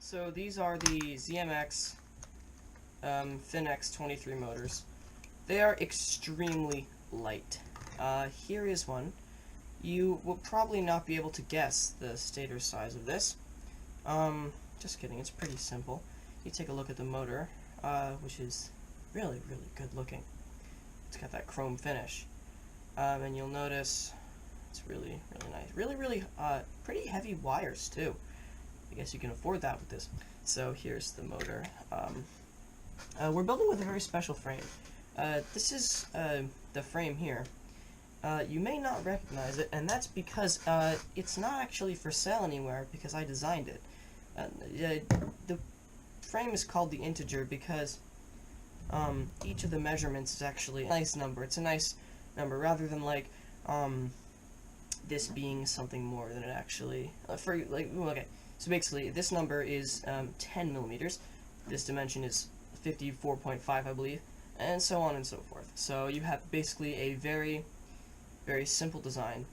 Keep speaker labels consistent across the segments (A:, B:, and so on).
A: So these are the ZMX FinX 23 motors. They are extremely light. Here is one. You will probably not be able to guess the stator size of this. Just kidding, it's pretty simple. You take a look at the motor, which is really, really good looking. It's got that chrome finish. And you'll notice it's really, really nice. Really, really pretty heavy wires too. I guess you can afford that with this. So here's the motor. We're building with a very special frame. This is the frame here. You may not recognize it, and that's because it's not actually for sale anywhere because I designed it. The frame is called the integer because each of the measurements is actually a nice number. It's a nice number rather than like this being something more than it actually. Okay, so basically this number is 10 millimeters. This dimension is 54.5, I believe, and so on and so forth. So you have basically a very, very simple design,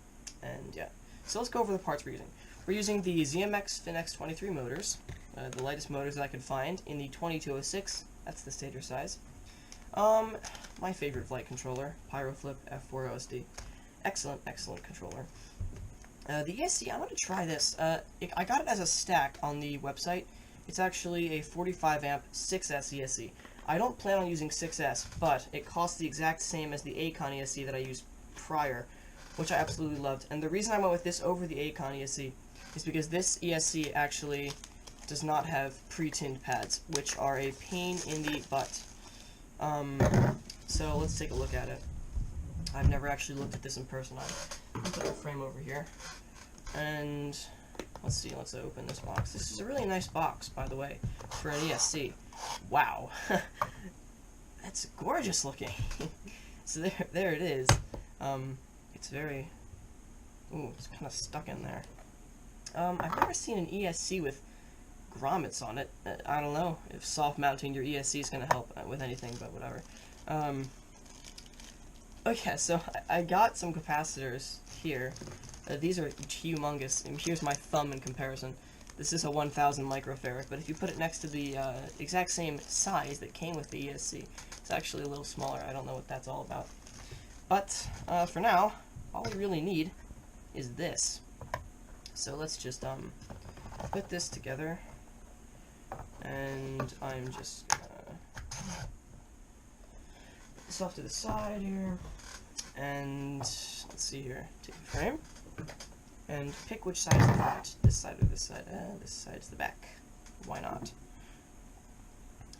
A: and yeah. So let's go over the parts we're using. We're using the ZMX FinX 23 motors, the lightest motors that I could find in the 2206. That's the stator size. My favorite flight controller, PyroFlip F4 OSD. Excellent, excellent controller. The ESC, I'm going to try this. I got it as a stack on the website. It's actually a 45 amp 6S ESC. I don't plan on using 6S, but it costs the exact same as the Acon ESC that I used prior, which I absolutely loved. And the reason I went with this over the Acon ESC is because this ESC actually does not have pre-tinned pads, which are a pain in the butt. So let's take a look at it. I've never actually looked at this in person. I'll put the frame over here, and let's see, let's open this box. This is a really nice box, by the way, for an ESC. Wow. That's gorgeous looking. So there it is. It's very, ooh, it's kind of stuck in there. I've never seen an ESC with grommets on it. I don't know if soft mounting your ESC is going to help with anything, but whatever. Okay, so I got some capacitors here. These are humongous, and here's my thumb in comparison. This is a 1000 microfarad, but if you put it next to the exact same size that came with the ESC, it's actually a little smaller. I don't know what that's all about. But for now, all we really need is this. So let's just put this together, and I'm just gonna put this off to the side here, and let's see here, take the frame, and pick which side is the front, this side or this side. This side's the back, why not?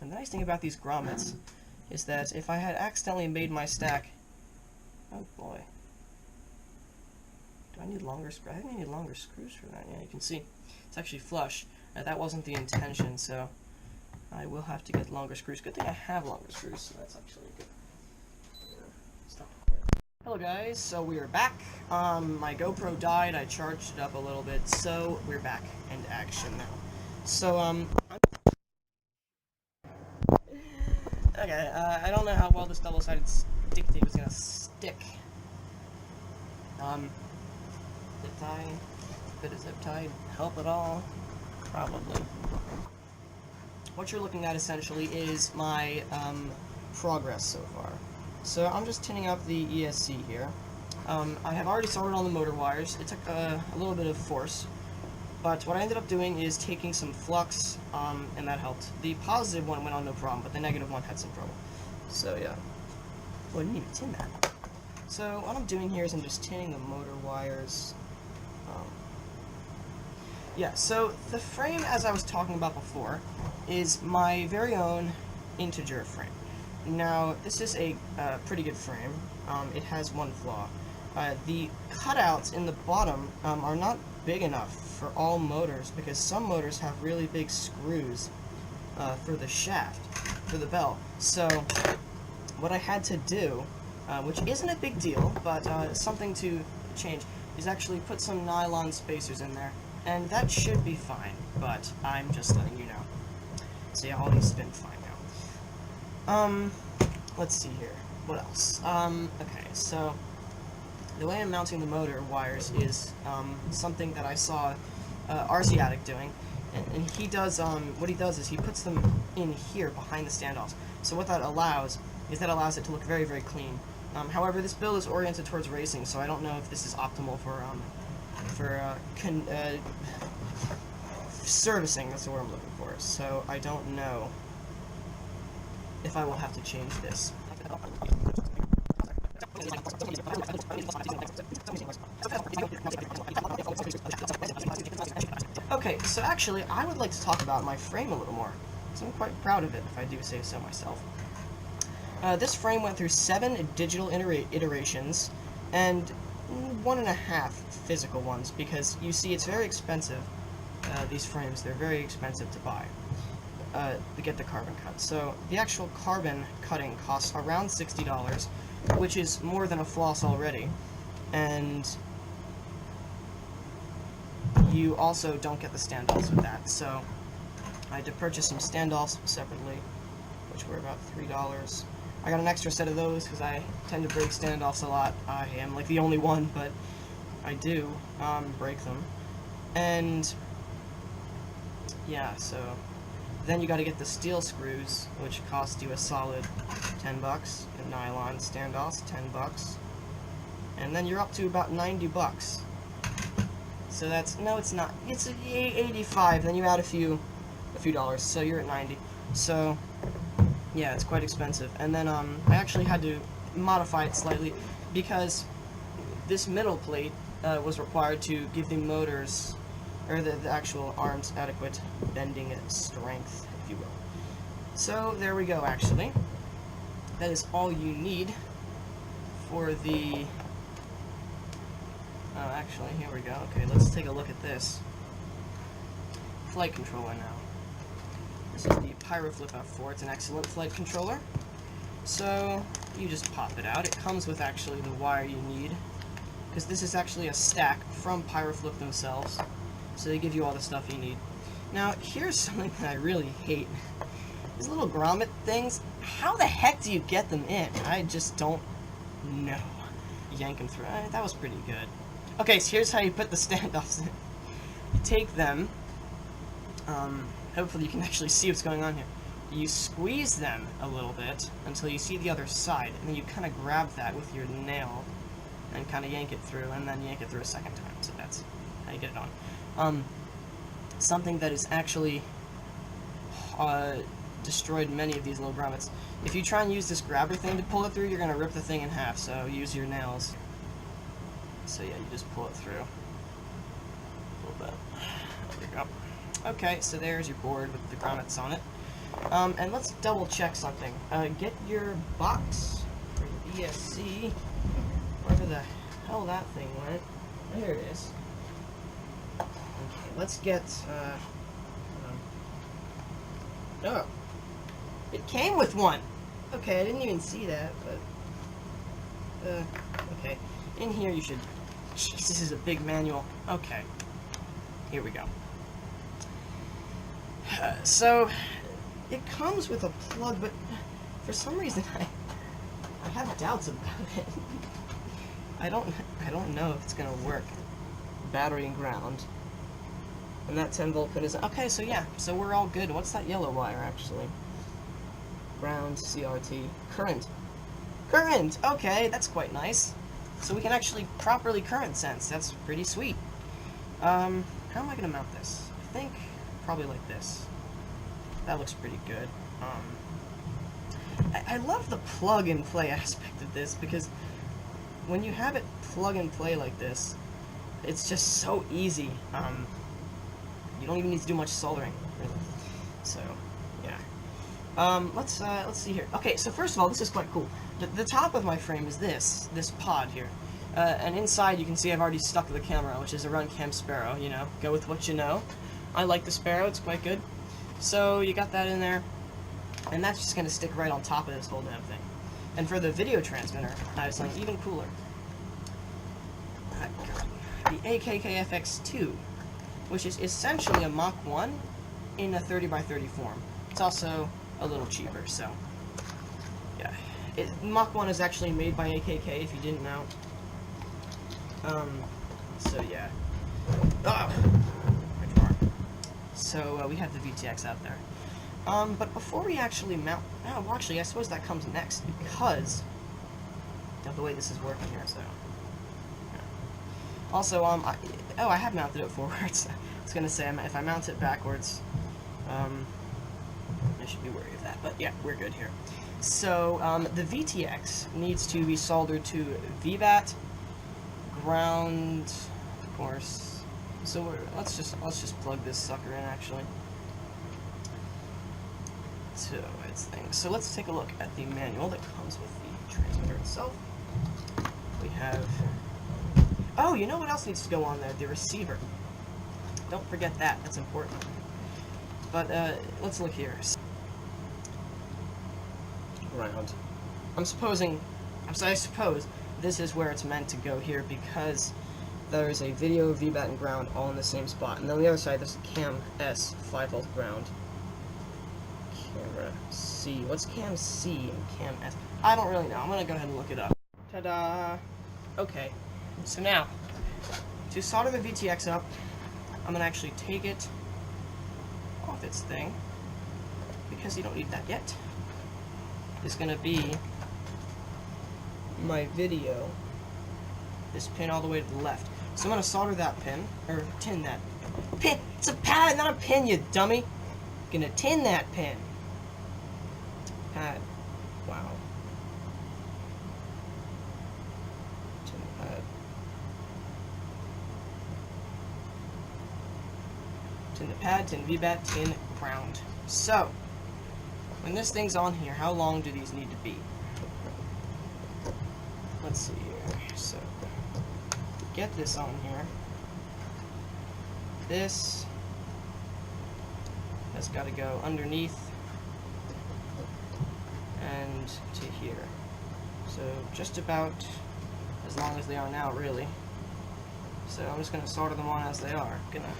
A: And the nice thing about these grommets is that if I had accidentally made my stack, oh boy, do I need longer screws? I think I need longer screws for that. Yeah, you can see it's actually flush. That wasn't the intention, so I will have to get longer screws. Good thing I have longer screws, so that's actually good. Stop recording. Hello guys, so we are back. My GoPro died, I charged it up a little bit, so we're back in action now. So, okay, I don't know how well this double-sided stick tape is gonna stick. Zip tie, bit of zip tie, help at all? Probably. What you're looking at essentially is my progress so far. So I'm just tinning up the ESC here. I have already started on the motor wires. It took a little bit of force, but what I ended up doing is taking some flux, and that helped. The positive one went on no problem, but the negative one had some trouble. So yeah, well, I didn't even tin that. So what I'm doing here is I'm just tinning the motor wires. Yeah, so the frame, as I was talking about before, is my very own integer frame. Now, this is a pretty good frame. It has one flaw. The cutouts in the bottom are not big enough for all motors, because some motors have really big screws for the shaft, for the bell. So what I had to do, which isn't a big deal, but something to change, is actually put some nylon spacers in there. And that should be fine, but I'm just letting you know. So yeah, all these spin fine now. Let's see here. What else? Okay, so the way I'm mounting the motor wires is something that I saw RC Addict doing, and he does, what he does is he puts them in here behind the standoffs. So what that allows is it to look very, very clean. However, this build is oriented towards racing, so I don't know if this is optimal for servicing. That's the word I'm looking for. So I don't know if I will have to change this. Okay, so actually, I would like to talk about my frame a little more, because I'm quite proud of it, if I do say so myself. This frame went through 7 digital iterations, and 1.5 physical ones, because you see it's very expensive, these frames, they're very expensive to buy, to get the carbon cut. So the actual carbon cutting costs around $60, which is more than a floss already, and you also don't get the standoffs with that, so I had to purchase some standoffs separately, which were about $3. I got an extra set of those because I tend to break standoffs a lot. I am like the only one, but I do break them. And yeah, so then you got to get the steel screws, which cost you a solid $10. The nylon standoffs, $10. And then you're up to about $90. So that's, no, it's not. It's 85. Then you add a few dollars, so you're at 90. So yeah, it's quite expensive. And then I actually had to modify it slightly because this middle plate was required to give the motors, or the actual arms, adequate bending strength, if you will. So there we go, actually. That is all you need for the... Oh, actually, here we go. Okay, let's take a look at this. Flight controller now. This is the Pyroflip F4. It's an excellent flight controller. So, you just pop it out. It comes with actually the wire you need, because this is actually a stack from Pyroflip themselves. So they give you all the stuff you need. Now, here's something that I really hate. These little grommet things, how the heck do you get them in? I just don't know. Yank them through. That was pretty good. Okay, so here's how you put the standoffs in. You take them, hopefully you can actually see what's going on here. You squeeze them a little bit until you see the other side, and then you kind of grab that with your nail and kind of yank it through, and then yank it through a second time. So that's how you get it on. Something that is actually destroyed many of these little grommets. If you try and use this grabber thing to pull it through, you're going to rip the thing in half, so use your nails. So yeah, you just pull it through. A little bit. There we go. Okay, so there's your board with the grommets on it. And let's double check something. Get your box, or your ESC, wherever the hell that thing went. There it is. Okay, let's get, oh, it came with one! Okay, I didn't even see that, but, okay. In here you should, jeez, this is a big manual. Okay, here we go. So, it comes with a plug, but for some reason I have doubts about it. I don't know if it's gonna work. Battery and ground. And that 10-volt pin is... Okay, so yeah, so we're all good. What's that yellow wire, actually? Ground, CRT. Current. Current! Okay, that's quite nice. So we can actually properly current sense. That's pretty sweet. How am I gonna mount this? I think probably like this. That looks pretty good. I love the plug-and-play aspect of this, because when you have it plug-and-play like this, it's just so easy. You don't even need to do much soldering, really. So, yeah. Let's see here. Okay, so first of all, this is quite cool. The top of my frame is this pod here. And inside you can see I've already stuck the camera, which is a Runcam Sparrow, you know. Go with what you know. I like the Sparrow, it's quite good. So, you got that in there. And that's just going to stick right on top of this whole damn thing. And for the video transmitter, I have something even cooler. The AKKFX2, which is essentially a Mach 1 in a 30x30 form. It's also a little cheaper, so yeah. Mach 1 is actually made by AKK, if you didn't know. So yeah. Ah! So we have the VTX out there. But before we actually mount, well, actually, I suppose that comes next because of the way this is working here. So, yeah. Also, I have mounted it forwards. I was gonna say if I mount it backwards, I should be wary of that. But yeah, we're good here. So the VTX needs to be soldered to VBAT, ground, of course. So let's just plug this sucker in actually. To its thing. So let's take a look at the manual that comes with the transmitter itself. We have, oh, you know what else needs to go on there? The receiver. Don't forget that. That's important. But let's look here. Ground. I suppose this is where it's meant to go here because there's a video, VBAT, and ground all in the same spot. And on the other side, there's a cam S 5V ground. Camera C. What's cam C and cam S? I don't really know. I'm gonna go ahead and look it up. Ta-da! Okay. So now, to solder the VTX up, I'm gonna actually take it off its thing because you don't need that yet. It's gonna be my video. This pin all the way to the left. So I'm gonna solder that pin or tin that pin. It's a pad, not a pin, you dummy. Gonna tin that pin. Pad. Wow. Tin pad. Tin the pad, tin VBAT, tin ground. So, when this thing's on here, how long do these need to be? Let's see here. So, get this on here. This has got to go underneath and to here. So just about as long as they are now, really. So I'm just going to solder them on as they are. Gonna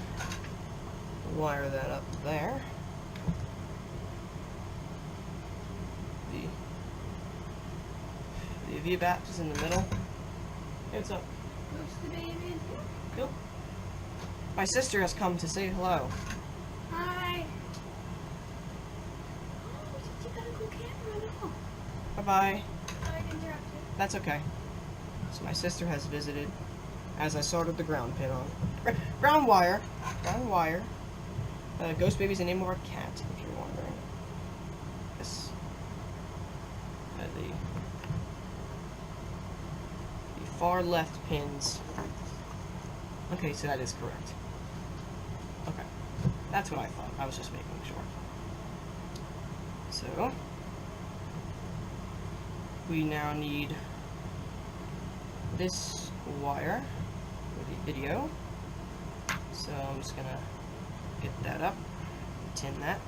A: wire that up there. The VBAT is in the middle. Hey, what's up?
B: What's the baby in here?
A: Cool. My sister has come to say hello.
B: Hi. Oh, you got a cool camera at all.
A: Bye-bye.
B: Sorry to interrupt you.
A: That's okay. So my sister has visited as I soldered the ground pin on. Ground wire. Ground wire. Ghost Baby's the name of our cat, if you're wondering. This. The far left pins. Okay, so that is correct. Okay. That's what I thought. I was just making sure. So, we now need this wire for the video. So I'm just gonna get that up, tin that.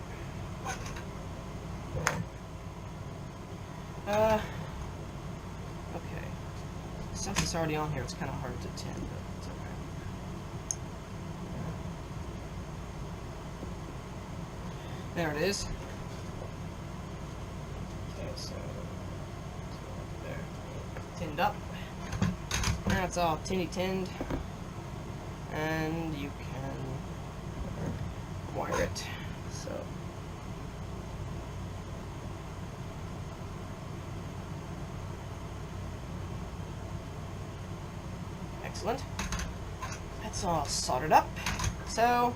A: Okay. Since it's already on here, it's kind of hard to tin, but it's okay. There it is. Okay, so there, tinned up. Now it's all tinned, and you can wire it. So. Excellent. That's all soldered up. So,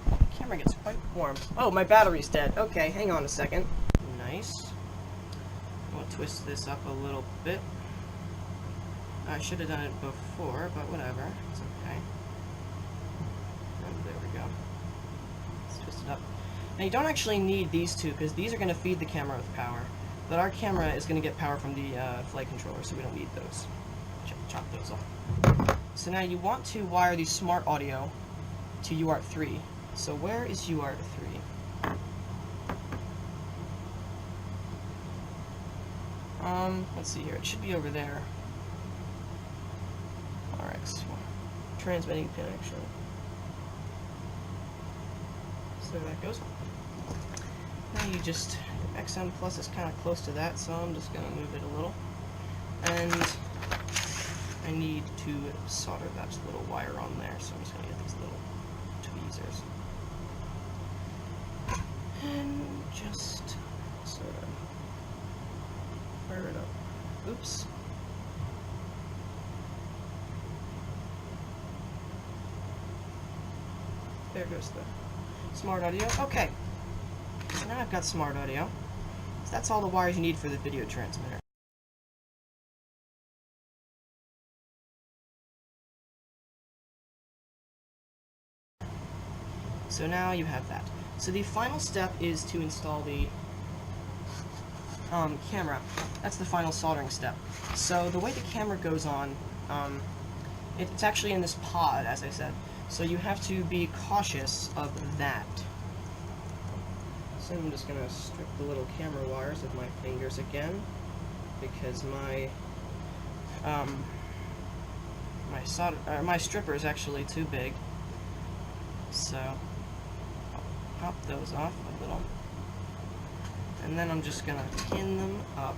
A: the camera gets quite warm. Oh, my battery's dead. Okay, hang on a second. Nice. We'll twist this up a little bit. I should have done it before, but whatever. It's okay. And there we go. Let's twist it up. Now, you don't actually need these two, because these are going to feed the camera with power. But our camera is going to get power from the flight controller, so we don't need those. Chop those off. So now you want to wire the smart audio to UART3. So where is UART3? Let's see here. It should be over there. RX1. Transmitting pin, actually. So there that goes. Now you just, XM plus is kind of close to that, so I'm just going to move it a little. And I need to solder that little wire on there, so I'm just going to get these little tweezers. just sort of fire it up. Oops. There goes the smart audio. Okay. So now I've got smart audio. So that's all the wires you need for the video transmitter. So now you have that. So the final step is to install the camera. That's the final soldering step. So the way the camera goes on, it's actually in this pod, as I said. So you have to be cautious of that. So I'm just going to strip the little camera wires with my fingers again, because my stripper is actually too big. So I'll pop those off a little, and then I'm just going to pin them up.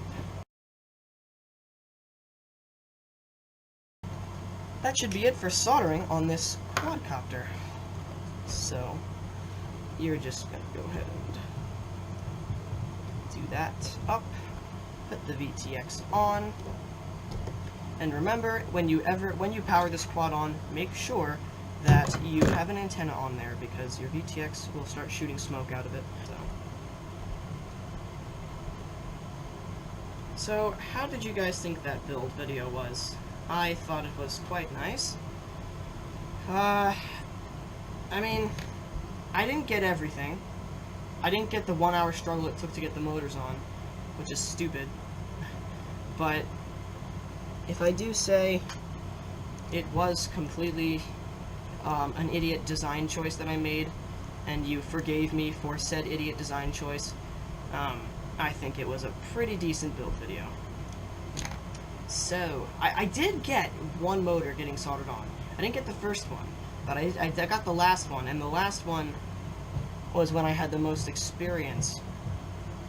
A: That should be it for soldering on this quadcopter. So you're just going to go ahead and do that up, put the VTX on, and remember, when you power this quad on, make sure that you have an antenna on there, because your VTX will start shooting smoke out of it. So how did you guys think that build video was? I thought it was quite nice. I mean, I didn't get everything. I didn't get the 1 hour struggle it took to get the motors on, which is stupid. But if I do say it was completely an idiot design choice that I made, and you forgave me for said idiot design choice, I think it was a pretty decent build video. So, I did get one motor getting soldered on. I didn't get the first one, but I got the last one, and the last one was when I had the most experience,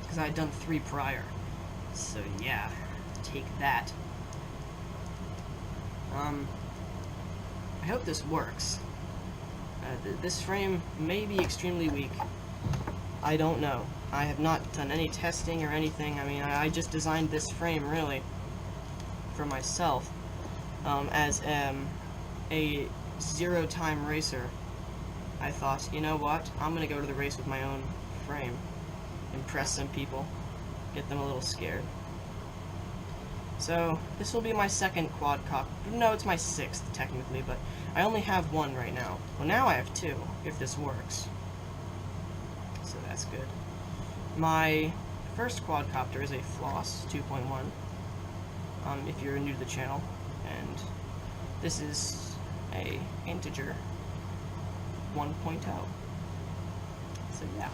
A: because I had done 3 prior. So yeah, take that. I hope this works. This frame may be extremely weak. I don't know. I have not done any testing or anything. I mean, I just designed this frame, really, for myself, as a zero-time racer. I thought, you know what, I'm gonna go to the race with my own frame, impress some people, get them a little scared. So, this will be my second quadcopter. No, it's my 6th, technically, but I only have 1 right now. Well, now I have 2, if this works. So that's good. My first quadcopter is a Floss 2.1, if you're new to the channel, and this is a integer 1.0. So yeah.